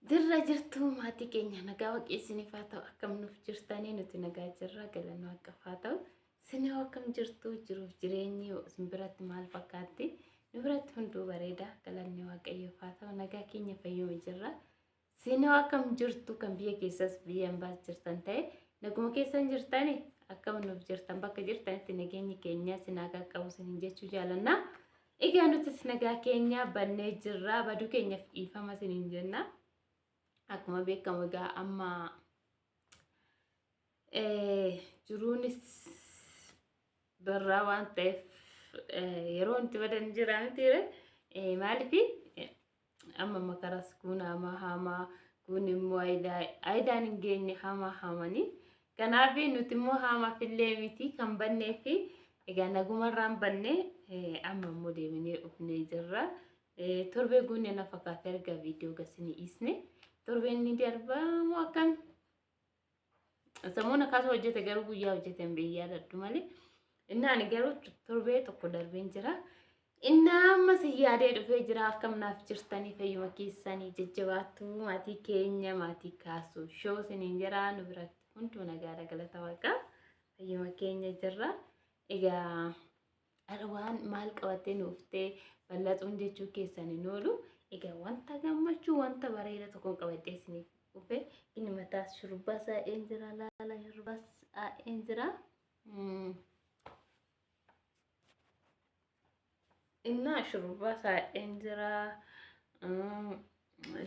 Dirra jirtu maatii keenya nagaa waaqessiniif haa ta'u akkam nuuf jirtanii nuti nagaa jirra galannoo akkaf haa ta'u sinii akkam jirtu jiruuf jireenyi isin biratti maal fakkaatti nu biratti hunduu bareeda galanni waaqayyoof haa ta'u nagaa keenya fayyuma jirra sinii akkam jirtu kan biyya keessas biyya ambaas jirtan ta'e naguma keessan jirtanii akkam nuuf jirtan bakka jirtanitti nageenyi keenya sinaa qaqqabu sinin jechuu jaalanna egaa nutis nagaa keenya bannee jirra baduu keenyaaf dhiifama sinin jenna. Akkuma beekamu egaa amma jiruunis birraa waan ta'eef yeroo itti badan jira mitiire maaliif amma makaras kun hamaa kun immoo aayidaan hin geenye hamanii kanaaf nuti immoo hamaaf illee miti kan bannee fi egaa nagumarraan bannee amma immoo deeminee dhufnee jirra. Torbee guunnee na fakkaata erga viidiyoo gasinii isne. Torbeen ni darbamu akan samuna kaasa hojjete garuu guyyaa hojjete biyyaa daddu malee innaan garuu torbee tokko darbeen jira inna amma siyaadee dhufee jira akkam naaf jirtanii fayyuma keessanii jajjabaattu maatii keenya maatii kaasuu shoo siniin jira nu biratti hunduu nagaa galata waaqa fayyuma keenya jirra egaa arwaan maal qabattee nuuftee bal'atuun jechuu keessanii noolu egaa wanta gammachuu wanta bareeda tokko qabadhee isiniif dhufe inni mataas shurrubbaa saa'een jira laala shurrubbaa saa'een jira inna shurrubbaa saa'een jira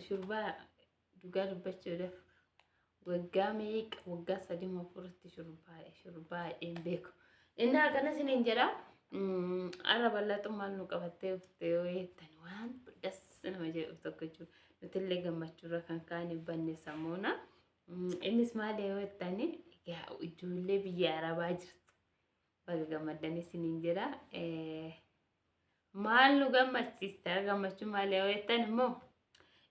shurrubbaa dhugaa dubbachuudhaaf waggaa meeqa waggaa 3 shurrubbaa een beeku inna kana isiniin jedha ara bal'atummaan nu qabattee dhuftee yoo jettan waan das nama jedhu tokko jiru nuti illee gammachuurra kan kaanii banne samuuna innis maal yoo jettan egaa ijoollee biyya arabaa jirtu baga gammaddan isiniin jedha maal nu gammachiista gammachuu maal yoo jettan immoo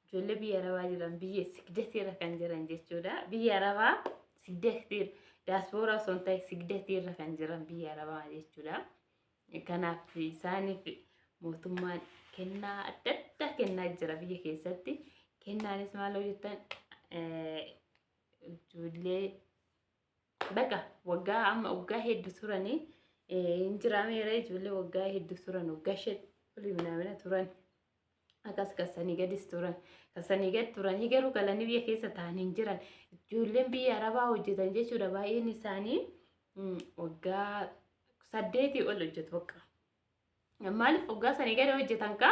ijoollee biyya arabaa jiran biyya sigdatiirra kan jiran jechuudha biyya arabaa sigdatiirra daaspooraa osoo hin ta'e sigdatiirra kan jiran biyya arabaa jechuudha. Kanaaf isaaniif mootummaan kennaa adda addaa kennaa jira biyya keessatti kennaanis maal hojjetan ijoollee baga waggaa hedduu turanii injiraameera ijoollee waggaa hedduu turan waggaa 5 minamina turan akkas kasanii gadis turan kasanii gad turanii garuu galanii biyya keessa ta'anii jiran ijoolleen biyya arabaa hojjetan jechuudha baay'een isaanii waggaa 8 ol hojjetu bakka maaliif waggaa sanii gad hojjetan ka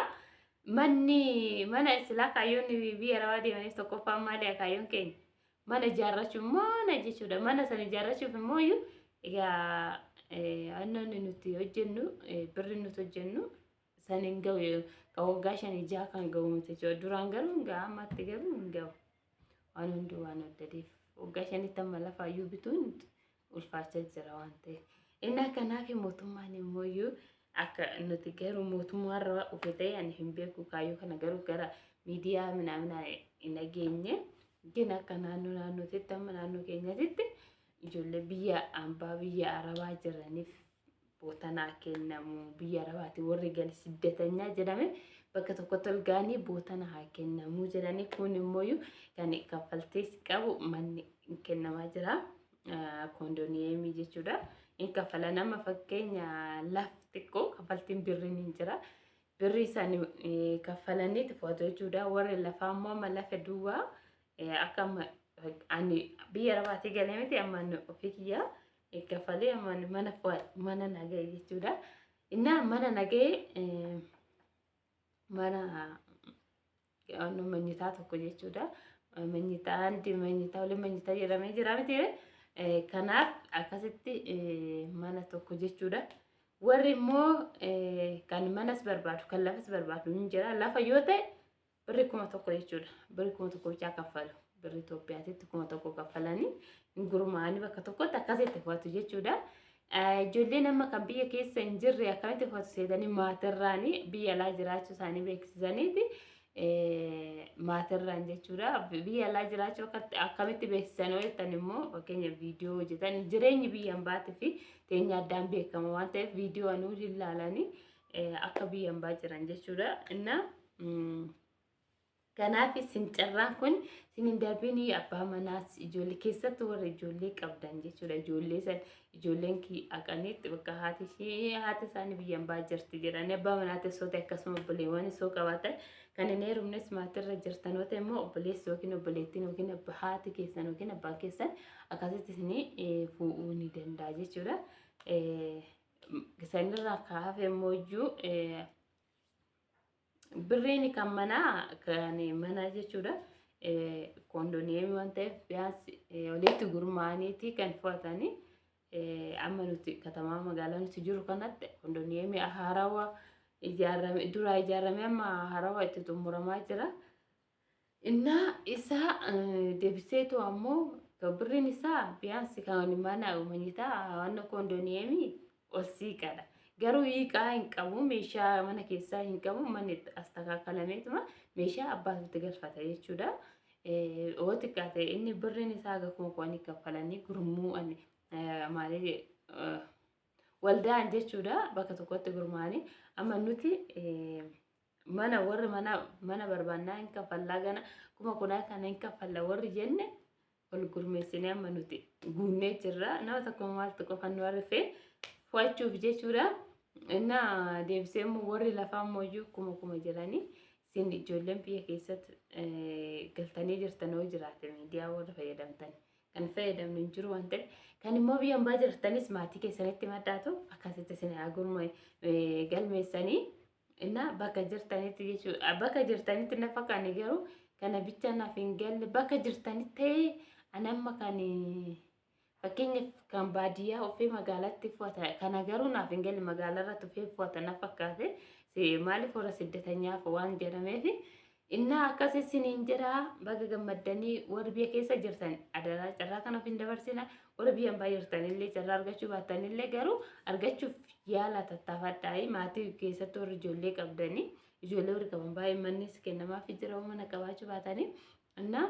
mana islaa kaayyoon biyya arabaa deemaniif tokkoffaa maali kaayyoon keenya mana ijaarrachuu mana jechuudha mana sana ijaarrachuuf immoo egaa annoonni nuti hojjennu birri nuti hojjennu saniin ga'u ka waggaa 5 kan ga'u miti jechuudha duraan garuu gaa ammatti garuu hin ga'u waan hunduu waan addadeef waggaa 5 amma lafaayyuu bituun ulfaachaa jira waan ta'eef inna kanaaf mootummaan immoo akka nuti garuu mootummaarra dhufe ta'e ani hin beeku kaayyoo kana garuu gara miidiyaa minamina hin dhageenye gina akka naannootti amma naannoo keenyatti ijoollee biyya ambaa biyya arabaa jiraniif bootanaa kennamu biyya arabaati warri gali siddatanyaa jedhame bakka tokkotti ol gaanii bootana haa kennamu jedhanii kun immoo kan kaffaltees qabu manni kennamaa jira kondooniyeemii jechuudha. In kafala nama fakkeenya lafti ko kafaltiin birriin hin jira birri isaan kafalaniiti foto jechuudha warri lafaa immoo amma lafa duwwaa akka ani biyya arabaatti galee miti amma ofii kiyyaa kafalee amma mana nagee jechuudha inna mana nagee mana anno manyitaa tokko jechuudha manyitaa andi manyitaa wali manyitaa jedhamee jira miti kanaaf akkasitti mana tokko jechuudha warri immoo kan manas barbaadu kan lafas barbaadu hin jira lafa yoo ta'e birri 1,000 jechuudha birri 1,000 bichaa kaffalu birri Itoophiyaatti 1,000 kaffalanii gurmaa'anii bakka tokkotti akkasitti fudhatu jechuudha ijoolleen amma kan biyya keessa hin jirre akkamitti fudhatu seetanii maatirraanii biyya alaa jiraachuu isaanii beeksisaniiti maatirraan jechuudha biyya alaa jiraachuu akkamitti beeksisan hojjetan immoo fakkeenya viidiyoo hojjetan jireenyi biyya ambaatii fi teenya addaan beekama waan ta'eef viidiyoo anuu ilaalanii akka biyya ambaa jiran jechuudha inna Kanaaf isin carraan kun isin darbinii abbaa manaas ijoollee keessattuu warra ijoollee qabdan jechuudha. Ijoollee san ijoolleen haqaniitti bakka haati isaanii biyyaan ba'aa jirti jedhanii abbaa manaa teessoota akkasuma obboleewwan isoo qabaatan kan hin heerumnes maatirra jirtanoota immoo obboleessi yookiin obboleettiin yookiin haati keessan yookiin abbaan keessan akkasitti isin fuudhuu ni danda'a jechuudha. Sanirraa kaafee immoo iyyuu birriin kan mana jechuudha. Kondooniyeemii waan ta'eef biyaansi walitti gurmaa'aniiti kan fudhatanii amma nuti katamaa magaalaa nuti jiru kanatti kondooniyeemii haarawaa duraa ijaaramee amma haarawaa itti xumuramaa jira. Innaa isaa deebiseetu ammoo birriin isaa biyaansi kan mana uumanitaa waan kondooniyeemii ol siiqadha. Garuu hiikaa hin qabu meeshaa mana keessaa hin qabu manni astakaakalameetuma meeshaa abbaatutti galfata jechuudha. Yoo xiqqaate inni birriin isaa akkuma kuwanii kaffalanii gurmuu'an maali waldaan jechuudha bakka tokkotti gurmaa'anii amma nuti warri mana barbaannaa hin kaffallaa gana kuma kunaa kana hin kaffalla warri jenne ol gurmeessinee amma nuti guunnee jirra nama tokko maaltu qofannu warri fudhachuuf jechuudha. Inna deebisee immoo warri lafaa mooyyuu kuma jiranii isin ijoolleen biyya keessatti galtanii jirtan yoo jiraate miidiyaa warra fayyadamtan kan fayyadamnu hin jiru waan ta'eef kan immoo biyyaan baa jirtanis maatii keessanitti maddaatu akkasitti isin gurma galmeessanii inna bakka jirtanitti jechuudha. Bakka jirtanitti na fakkaanne garuu kana bicha naaf hin galle bakka jirtanitti ta'ee anamma kan fakkeenyaaf kan baadiyyaa ofii magaalaatti fudhata kana garuu naaf hin galle magaalarratti ofii fudhata na fakkaate maaliif warra siddatanyaaf waan jedhameef inna akkas isiniin jira baga gammaddanii warri biyya keessa jirtan adaraa carraa kanaaf hin dabarsina warri biyyaan baa jirtanillee carraa argachuu baattanillee garuu argachuuf yaala tattaafadhaa maatii keessatti warri ijoollee qabdanii ijoollee warri qaban baay'ee mannis kennamaaf jira mana qabaachuu baatanii inna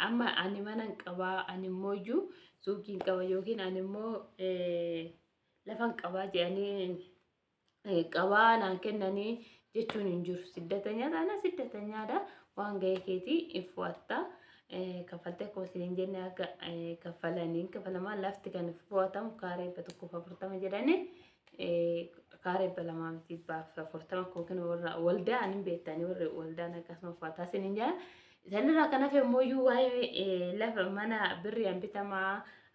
amma ani mana qabaa ani immoo iyyuu suuqiin qaba yookiin ani immoo lafan qabaa jedhanii qabaa naan kennanii jechuun hin jiru. Siddatanyaa taana siddatanyaadha waan ga'ee keetii ifwatta kaffaltee akkuma isin jenne akka kaffalaniin kaffalamaan lafti kan fudhatamu kaaree 140 jedhanii kaaree 240 yookiin waldaa ani beektanii warri waldaan akkasuma fudhataa isin jira. Sanirraa kanaaf immoo iyyuu waa'ee lafa mana birriyaan bitamaa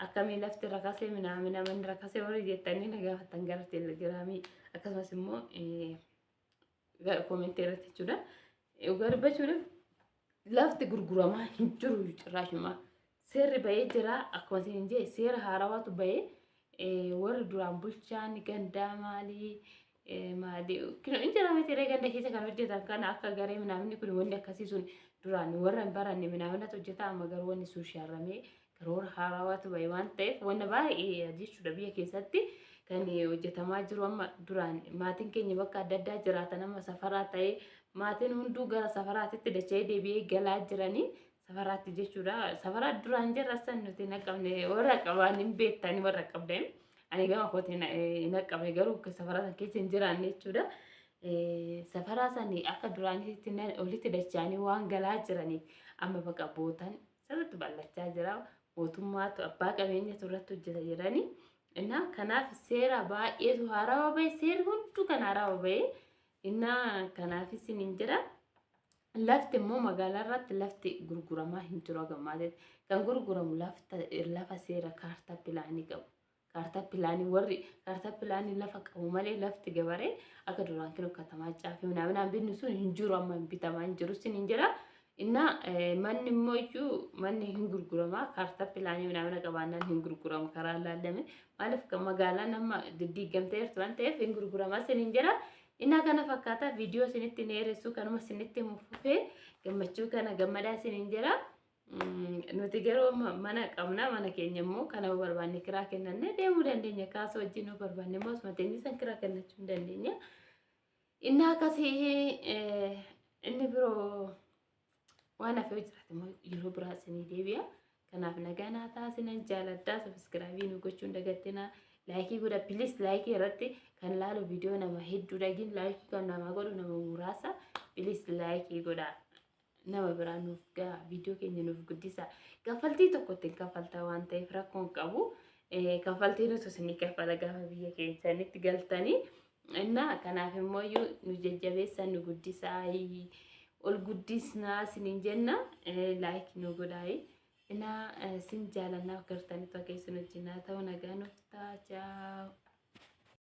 akkamii lafti rakasee minamina manni rakasee warri jettanii na gaafatan gara teelegiraamii akkasumas immoo koomentii irratti jechuudha. Garbachuudhaaf lafti gurguramaa hin jiru cirraashuma seerri bahee jira akkuma isin jee seera haarawaatu bahee warri duraan bulchaan gandaa maalii injiraamee tiree ganda keessa kan hojjetan kana akka garee minamni kun wanni akkasiisuun duraan warra hin baranne minaaminatu hojjetaa amma garuu wanni sun shaarramee karoora haarawaatu bahee waan ta'eef wanna baay'ee jechuudha biyya keessatti kan hojjetamaa jiru amma duraan maatiin keenya bakka adda addaa jiraatan amma safaraa ta'ee maatiin hunduu gara safaraatitti dacha'ee deebi'ee galaa jiranii safaraatti jechuudha. Safaraa duraan jirra san nuti naqabne warra qabaan hin beektanii warra qabdan ani gama kootiin naqabe garuu safaraa san keessa hin jiraanne jechuudha. Safaraa sanii akka duraanitti olitti dacha'anii waan galaa jiraniif amma bakka bootan sirriitti bal'achaa jira. Mootummaatu abbaa qabeenyatu irratti hojjeta jedhanii inna kanaaf seera baay'eetu haarawaa bahee seerri hunduu kan haarawaa bahee inna kanaaf isiniin jira. Lafti immoo magaalaa irratti lafti gurguramaa hin jiru gammadeet kan gurguramu lafa seera kaartaa pilaanii qabu. Kaartaa pilaanii warri kaartaa pilaanii lafa qabu malee lafti gabaree akka duraan kinu katamaa caafii minaaminaan binni sun hin jiru amma hin bitamaa hin jiru sin hin jira. Inna manni immoo iyyuu manni hin gurguramaa kaartaa pilaanii minaamina qabaannaan hin gurguramu karaa laallame maaliif kan magaalaa nama diddiigamtee jirtu waan ta'eef hin gurguramaa sin hin jira. Inna kana fakkaata viidiyoo isinitti neeressu kanuma isinitti mufufee gammachuu kana gammadaa sin hin jira. Nuti garuu mana qabna mana keenya immoo kana barbaanne kiraa kennanne deemuu dandeenya kaasa wajjin nu barbaanne immoo osuma san kiraa kennachuu hin dandeenya. Inni akkasii inni biroo waan hafee jiraate immoo yeroo biraa isinii deebi'a. Kanaaf nagaa naa taasisan jaaladhaa sabiskiraabii nu gochuu hin dagattinaa. Laayikii godha please laayikii irratti kan laalu viidiyoo nama hedduu dhagin laayikii kan nama godhu nama muraasa please laayikii godha. nama biraa nuuf gaa viidiyoo keenya nuuf guddisa. Kaffaltii tokkotti kaffaltaa waan ta'eef rakkoon qabu. Kaffaltii nuti isinii kaffala gaafa biyya keessanitti galtanii. Innaa kanaaf immoo nu jajjabeessan nu guddisaa ol guddisnaa isiniin jenna laayik nu godhaa. Innaa sin jaalannaa gartanii tokko keessan wajjin haa ta'u nagaa nuuf ta'a.